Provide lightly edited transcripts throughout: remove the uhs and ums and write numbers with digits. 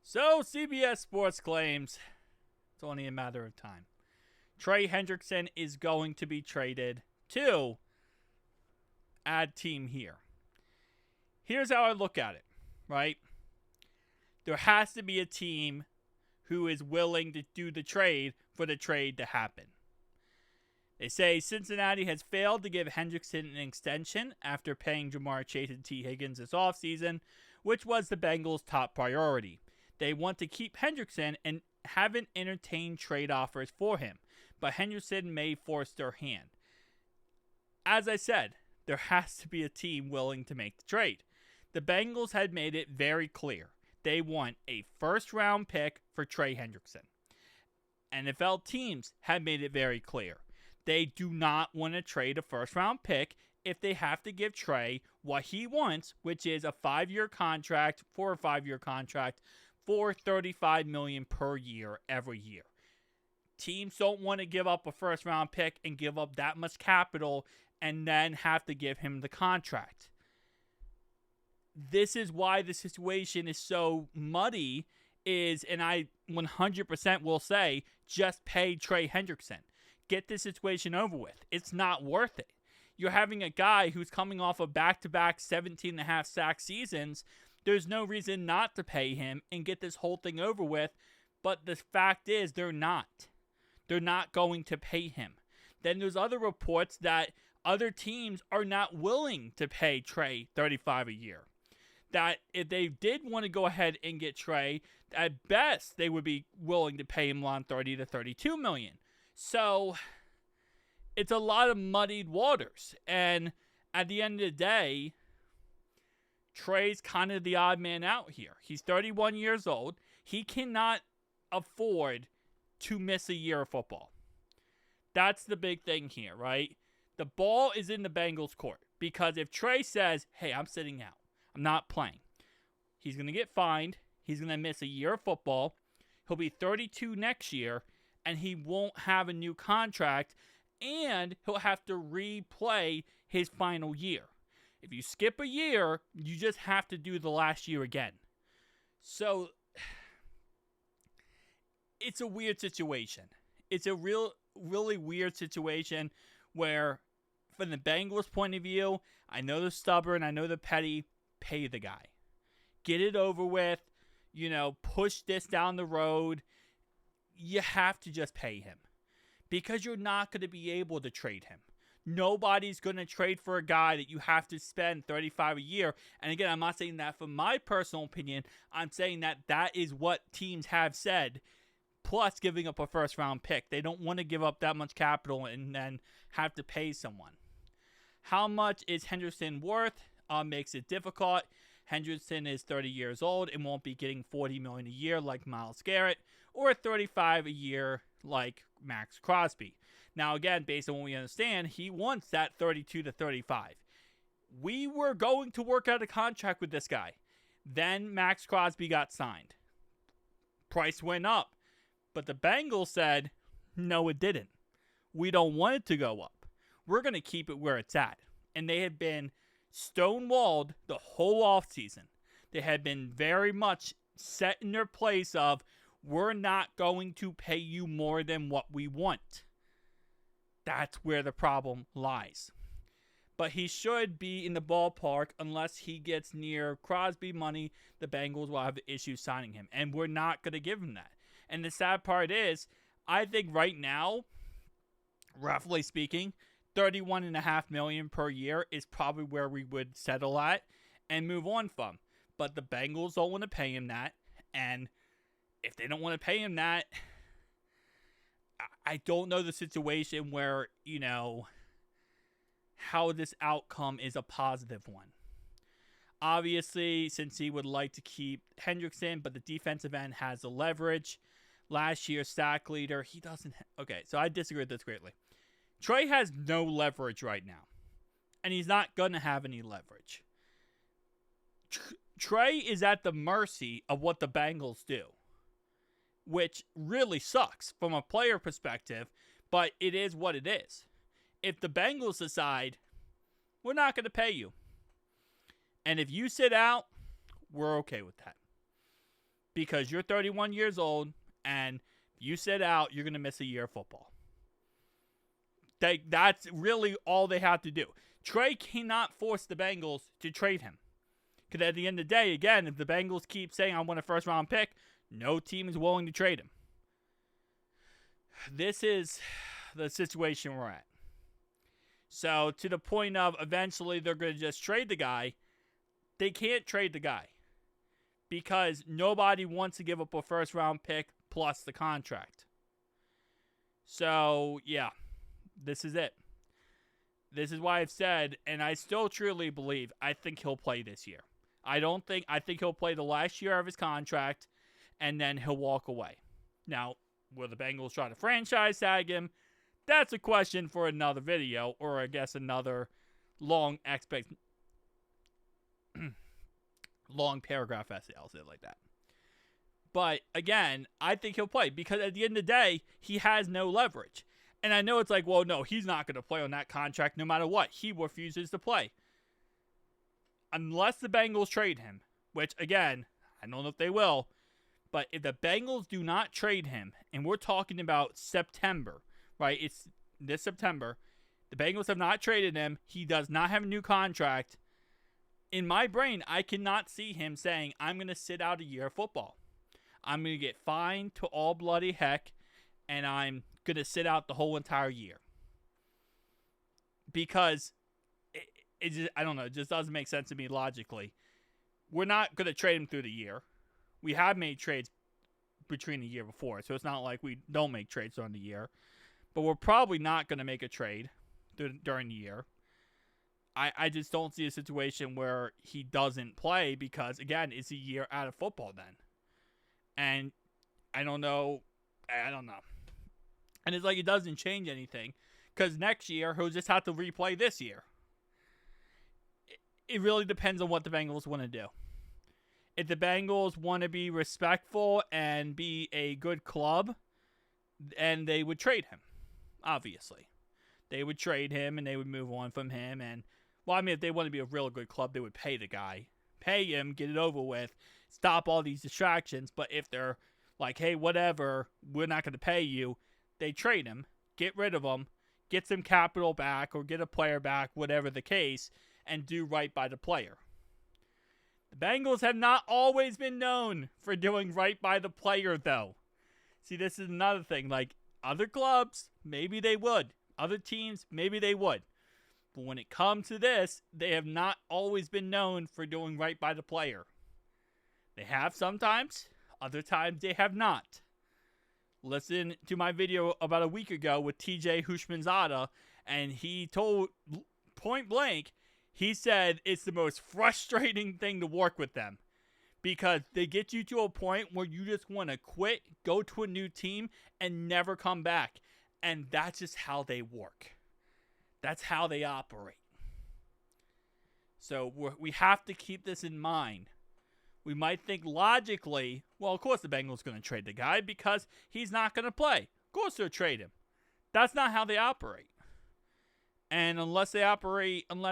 So CBS Sports claims it's only a matter of time. Trey Hendrickson is going to be traded to add team here. Here's how I look at it, right? There has to be a team who is willing to do the trade for the trade to happen. They say Cincinnati has failed to give Hendrickson an extension after paying Jamar Chase and T. Higgins this offseason, which was the Bengals' top priority. They want to keep Hendrickson and haven't entertained trade offers for him, but Hendrickson may force their hand. As I said, there has to be a team willing to make the trade. The Bengals had made it very clear. They want a first-round pick for Trey Hendrickson. NFL teams have made it very clear. They do not want to trade a first-round pick if they have to give Trey what he wants, which is a 5-year contract, for $35 million per year every year. Teams don't want to give up a first-round pick and give up that much capital and then have to give him the contract. This is why the situation is so muddy, and I 100% will say, just pay Trey Hendrickson. Get this situation over with. It's not worth it. You're having a guy who's coming off of back-to-back 17.5 sack seasons. There's no reason not to pay him and get this whole thing over with. But the fact is, they're not. They're not going to pay him. Then there's other reports that other teams are not willing to pay Trey $35 a year. That if they did want to go ahead and get Trey, at best they would be willing to pay him around $30 to $32 million. So it's a lot of muddied waters. And at the end of the day, Trey's kind of the odd man out here. He's 31 years old. He cannot afford to miss a year of football. That's the big thing here, right? The ball is in the Bengals' court. Because if Trey says, hey, I'm sitting out, I'm not playing, he's going to get fined. He's going to miss a year of football. He'll be 32 next year, and he won't have a new contract, and he'll have to replay his final year. If you skip a year, you just have to do the last year again. So, it's a weird situation. It's a really weird situation where, from the Bengals' point of view, I know they're stubborn, I know they're petty, pay the guy. Get it over with, push this down the road. You have to just pay him because you're not going to be able to trade him. Nobody's going to trade for a guy that you have to spend $35 a year. And again, I'm not saying that from my personal opinion. I'm saying that is what teams have said, plus giving up a first-round pick. They don't want to give up that much capital and then have to pay someone. How much is Hendrickson worth? Makes it difficult. Hendrickson is 30 years old and won't be getting $40 million a year like Myles Garrett or $35 a year like Max Crosby. Now, again, based on what we understand, he wants that 32 to 35. We were going to work out a contract with this guy. Then Max Crosby got signed. Price went up. But the Bengals said, no, it didn't. We don't want it to go up. We're going to keep it where it's at. And they had been stonewalled the whole offseason. They had been very much set in their place of, we're not going to pay you more than what we want. That's where the problem lies. But he should be in the ballpark unless he gets near Crosby money. The Bengals will have issues signing him. And we're not going to give him that. And the sad part is, I think right now, roughly speaking, $31.5 million per year is probably where we would settle at and move on from. But the Bengals don't want to pay him that. And if they don't want to pay him that, I don't know the situation where, how this outcome is a positive one. Obviously, since he would like to keep Hendrickson, but the defensive end has the leverage. Last year's sack leader, he doesn't. Okay, so I disagree with this greatly. Trey has no leverage right now, and he's not going to have any leverage. Trey is at the mercy of what the Bengals do, which really sucks from a player perspective, but it is what it is. If the Bengals decide, we're not going to pay you, and if you sit out, we're okay with that. because you're 31 years old, and you sit out, you're going to miss a year of football. That's really all they have to do. Trey cannot force the Bengals to trade him. Because at the end of the day, again, if the Bengals keep saying, I want a first-round pick, no team is willing to trade him. This is the situation we're at. So, to the point of eventually they're going to just trade the guy, they can't trade the guy. Because nobody wants to give up a first-round pick plus the contract. So, yeah, this is it. This is why I've said, and I still truly believe, I think he'll play this year. I think he'll play the last year of his contract, and then he'll walk away. Now, will the Bengals try to franchise tag him? That's a question for another video, or I guess another long paragraph essay, I'll say it like that. But, again, I think he'll play, because at the end of the day, he has no leverage. And I know it's like, well, no, he's not going to play on that contract no matter what. He refuses to play. Unless the Bengals trade him, which, again, I don't know if they will, but if the Bengals do not trade him, and we're talking about September, right? It's this September. The Bengals have not traded him. He does not have a new contract. In my brain, I cannot see him saying, I'm going to sit out a year of football. I'm going to get fined to all bloody heck, and I'm going to sit out the whole entire year. Because it just, I don't know, it just doesn't make sense to me logically. We're not going to trade him through the year. We have made trades between the year before, so it's not like we don't make trades during the year. But we're probably not going to make a trade during the year. I just don't see a situation where he doesn't play because, again, it's a year out of football then. And I don't know. And it's like it doesn't change anything because next year he'll just have to replay this year. It really depends on what the Bengals want to do. If the Bengals want to be respectful and be a good club, and they would trade him, obviously. They would trade him and they would move on from him. And, well, I mean, if they want to be a real good club, they would pay the guy. Pay him, get it over with, stop all these distractions. But if they're like, hey, whatever, we're not going to pay you, they trade him, get rid of him, get some capital back or get a player back, whatever the case, and do right by the player. The Bengals have not always been known for doing right by the player, though. See, this is another thing. Like, other clubs, maybe they would. Other teams, maybe they would. But when it comes to this, they have not always been known for doing right by the player. They have sometimes. Other times, they have not. Listen to my video about a week ago with TJ Hushmanzada, and he told point blank, he said it's the most frustrating thing to work with them because they get you to a point where you just want to quit, go to a new team, and never come back. And that's just how they work. That's how they operate. So we have to keep this in mind. We might think logically, well, of course the Bengals are going to trade the guy because he's not going to play. Of course they'll trade him. That's not how they operate. And unless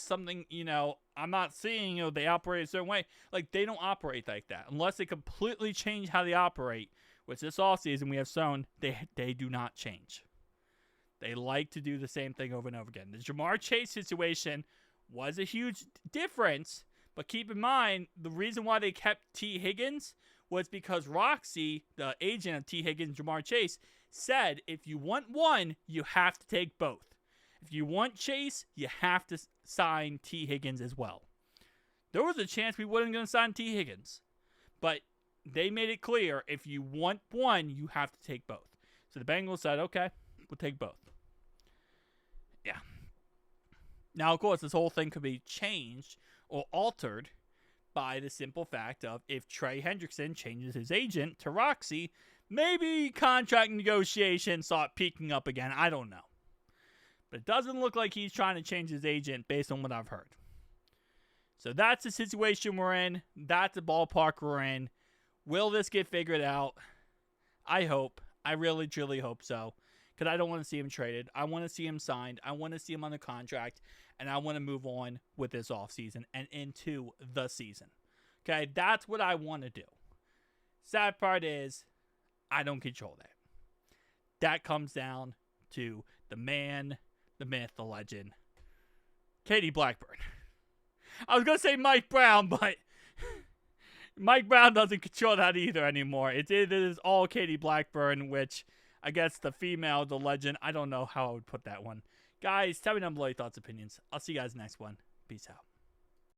something, I'm not seeing, they operate a certain way. Like, they don't operate like that. Unless they completely change how they operate, which this offseason we have shown, they do not change. They like to do the same thing over and over again. The Jamar Chase situation was a huge difference, but keep in mind, the reason why they kept T. Higgins was because Roxy, the agent of T. Higgins, Jamar Chase, said if you want one, you have to take both. If you want Chase, you have to sign T. Higgins as well. There was a chance we wasn't going to sign T. Higgins, but they made it clear if you want one, you have to take both. So the Bengals said, okay, we'll take both. Yeah. Now, of course, this whole thing could be changed or altered by the simple fact of if Trey Hendrickson changes his agent to Roxy, maybe contract negotiations start peaking up again. I don't know. But it doesn't look like he's trying to change his agent based on what I've heard. So that's the situation we're in. That's the ballpark we're in. Will this get figured out? I hope. I really, truly hope so. Because I don't want to see him traded. I want to see him signed. I want to see him under contract. And I want to move on with this offseason and into the season. Okay, that's what I want to do. Sad part is, I don't control that. That comes down to the man, the myth, the legend, Katie Blackburn. I was going to say Mike Brown, but Mike Brown doesn't control that either anymore. It is all Katie Blackburn, which I guess the female, the legend, I don't know how I would put that one. Guys, tell me down below your thoughts, opinions. I'll see you guys next one. Peace out.